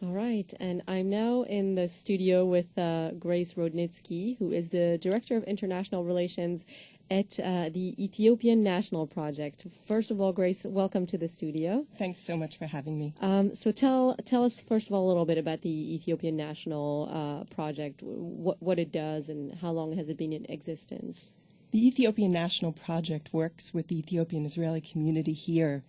All right, and I'm now in the studio with Grace Rodnitzki, who is the Director of International Relations at the Ethiopian National Project. First of all, Grace, welcome to the studio. Thanks so much for having me. So tell us, first of all, a little bit about the Ethiopian National Project, what it does, and how long has it been in existence? The Ethiopian National Project works with the Ethiopian-Israeli community here.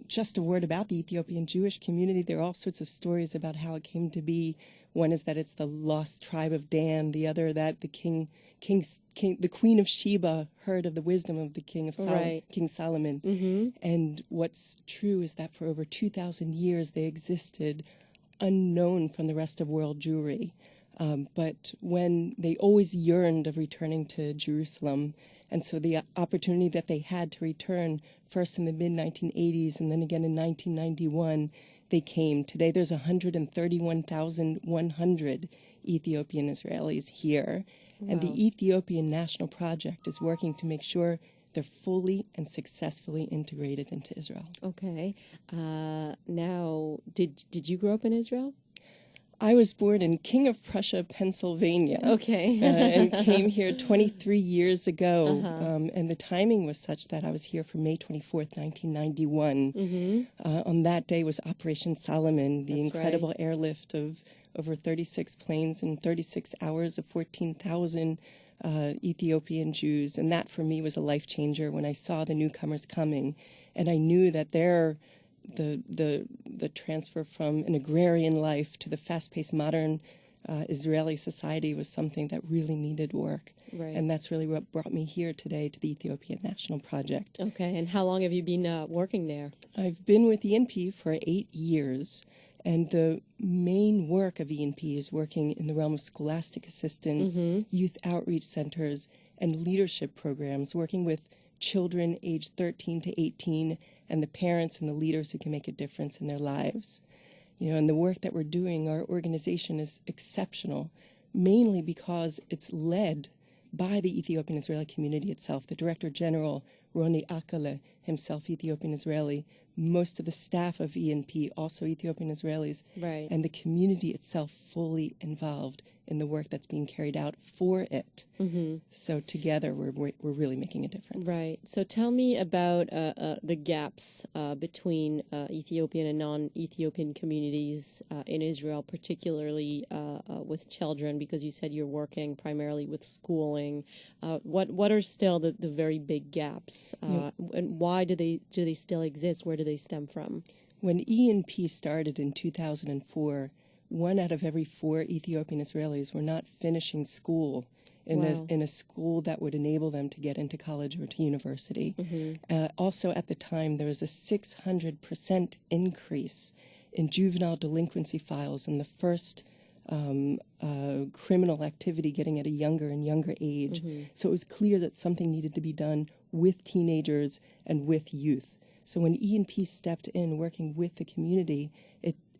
Just a word about the Ethiopian Jewish community. There are all sorts of stories about how it came to be. One is that it's the lost tribe of Dan. The other that the the Queen of Sheba heard of the wisdom of the King Solomon. And what's true is that for over 2,000 years they existed unknown from the rest of world Jewry. But when they always yearned of returning to Jerusalem, and so the opportunity that they had to return first in the mid-1980s and then again in 1991, they came. Today there's 131,100 Ethiopian Israelis here, and the Ethiopian National Project is working to make sure they're fully and successfully integrated into Israel. Okay. Now, did you grow up in Israel? I was born in King of Prussia, Pennsylvania. Okay. And came here 23 years ago. And the timing was such that I was here for May 24th, 1991. On that day was Operation Solomon, the incredible airlift of over 36 planes in 36 hours of 14,000 Ethiopian Jews. And that for me was a life changer when I saw the newcomers coming. And I knew that the transfer from an agrarian life to the fast-paced modern Israeli society was something that really needed work. Right. And that's really what brought me here today to the Ethiopian National Project. Okay, and how long have you been working there? I've been with ENP for 8 years, and the main work of ENP is working in the realm of scholastic assistance, youth outreach centers, and leadership programs, working with children aged 13 to 18 and the parents and the leaders who can make a difference in their lives. You know, and the work that we're doing, our organization is exceptional, mainly because it's led by the Ethiopian-Israeli community itself. The Director General, Roni Akale, himself Ethiopian-Israeli, most of the staff of ENP, also Ethiopian-Israelis, and the community itself fully involved in the work that's being carried out for it. So together we're really making a difference. Right. So tell me about the gaps between Ethiopian and non-Ethiopian communities in Israel, particularly with children, because you said you're working primarily with schooling. What are still the very big gaps, and why do they still exist? Where do they stem from? When ENP started in 2004, 1 out of every 4 Ethiopian Israelis were not finishing school in a school that would enable them to get into college or to university. Also at the time, there was a 600% increase in juvenile delinquency files and the first criminal activity getting at a younger and younger age. So it was clear that something needed to be done with teenagers and with youth. So when ENP stepped in working with the community,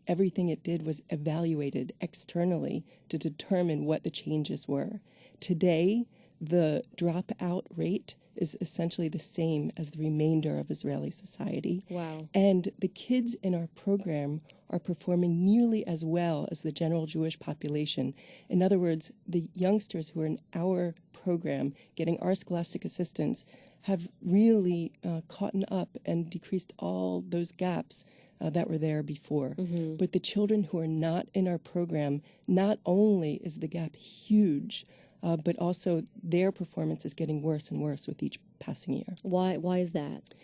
everything it did was evaluated externally to determine what the changes were. Today, the dropout rate is essentially the same as the remainder of Israeli society. Wow. And the kids in our program are performing nearly as well as the general Jewish population. In other words, the youngsters who are in our program getting our scholastic assistance have really caught up and decreased all those gaps that were there before. But the children who are not in our program, not only is the gap huge, but also their performance is getting worse and worse with each passing year. Why is that?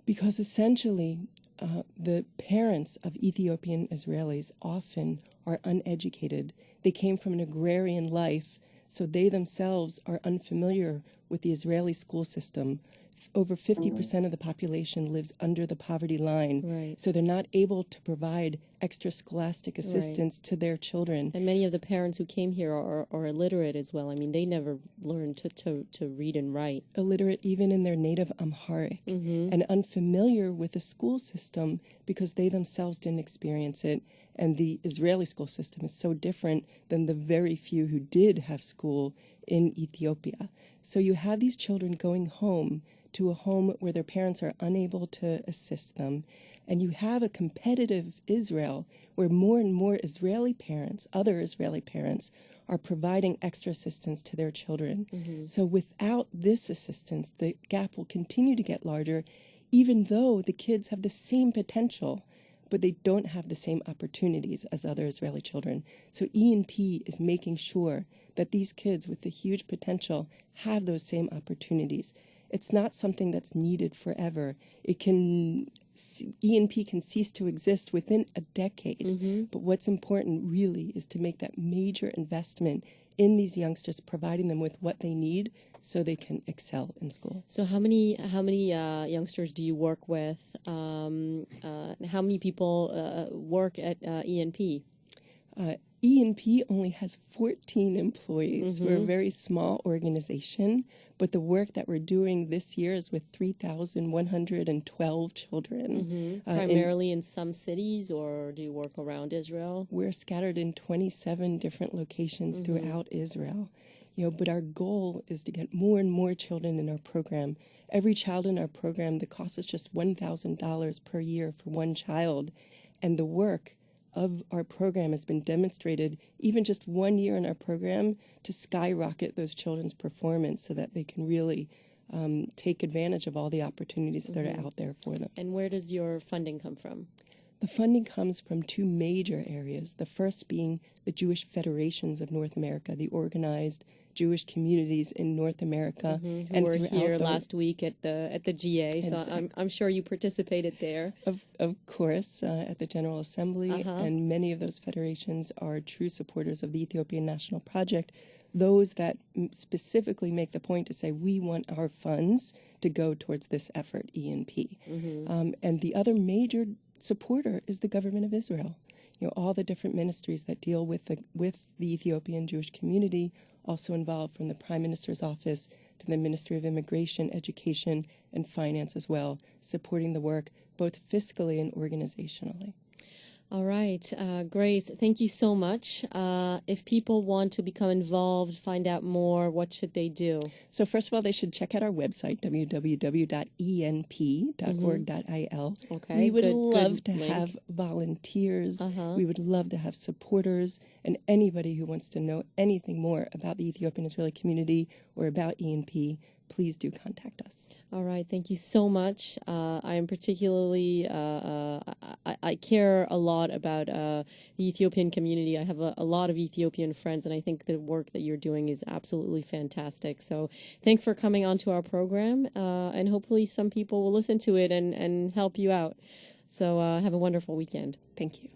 Because essentially the parents of Ethiopian Israelis often are uneducated. They came from an agrarian life, so they themselves are unfamiliar with the Israeli school system. Over 50% of the population lives under the poverty line, so they're not able to provide extra scholastic assistance to their children. And many of the parents who came here are illiterate as well. I mean, they never learned to read and write. Illiterate even in their native Amharic, and unfamiliar with the school system because they themselves didn't experience it. And the Israeli school system is so different than the very few who did have school in Ethiopia. So you have these children going home to a home where their parents are unable to assist them, And you have a competitive Israel where more and more Israeli parents, other Israeli parents, are providing extra assistance to their children. So without this assistance, the gap will continue to get larger, even though the kids have the same potential, but they don't have the same opportunities as other Israeli children. So ENP is making sure that these kids with the huge potential have those same opportunities. It's not something that's needed forever. ENP can cease to exist within a decade. But what's important really is to make that major investment in these youngsters, providing them with what they need so they can excel in school. So how many youngsters do you work with? How many people work at ENP? ENP only has 14 employees. We're a very small organization, but the work that we're doing this year is with 3,112 children. Primarily in some cities, or do you work around Israel? We're scattered in 27 different locations throughout Israel. But our goal is to get more and more children in our program. Every child in our program, the cost is just $1,000 per year for one child. And the work of our program has been demonstrated, even just 1 year in our program, to skyrocket those children's performance so that they can really take advantage of all the opportunities that are out there for them. And where does your funding come from? The funding comes from two major areas, the first being the Jewish Federations of North America, the organized Jewish communities in North America. Who were here last week at the GA, so I'm sure you participated there. Of course, at the General Assembly, and many of those federations are true supporters of the Ethiopian National Project, those that specifically make the point to say we want our funds to go towards this effort, ENP. And the other major supporter is the government of Israel. All the different ministries that deal with the Ethiopian Jewish community, also involved from the Prime Minister's office to the Ministry of Immigration, Education, and Finance as well, supporting the work both fiscally and organizationally. All right. Grace, thank you so much. If people want to become involved, find out more, what should they do? So first of all, they should check out our website, www.enp.org.il. Okay, we would love to link. have volunteers. We would love to have supporters, and anybody who wants to know anything more about the Ethiopian-Israeli community or about ENP, please do contact us. All right. Thank you so much. I am particularly, I care a lot about the Ethiopian community. I have a lot of Ethiopian friends, and I think the work that you're doing is absolutely fantastic. So thanks for coming on to our program, and hopefully some people will listen to it and help you out. So have a wonderful weekend. Thank you.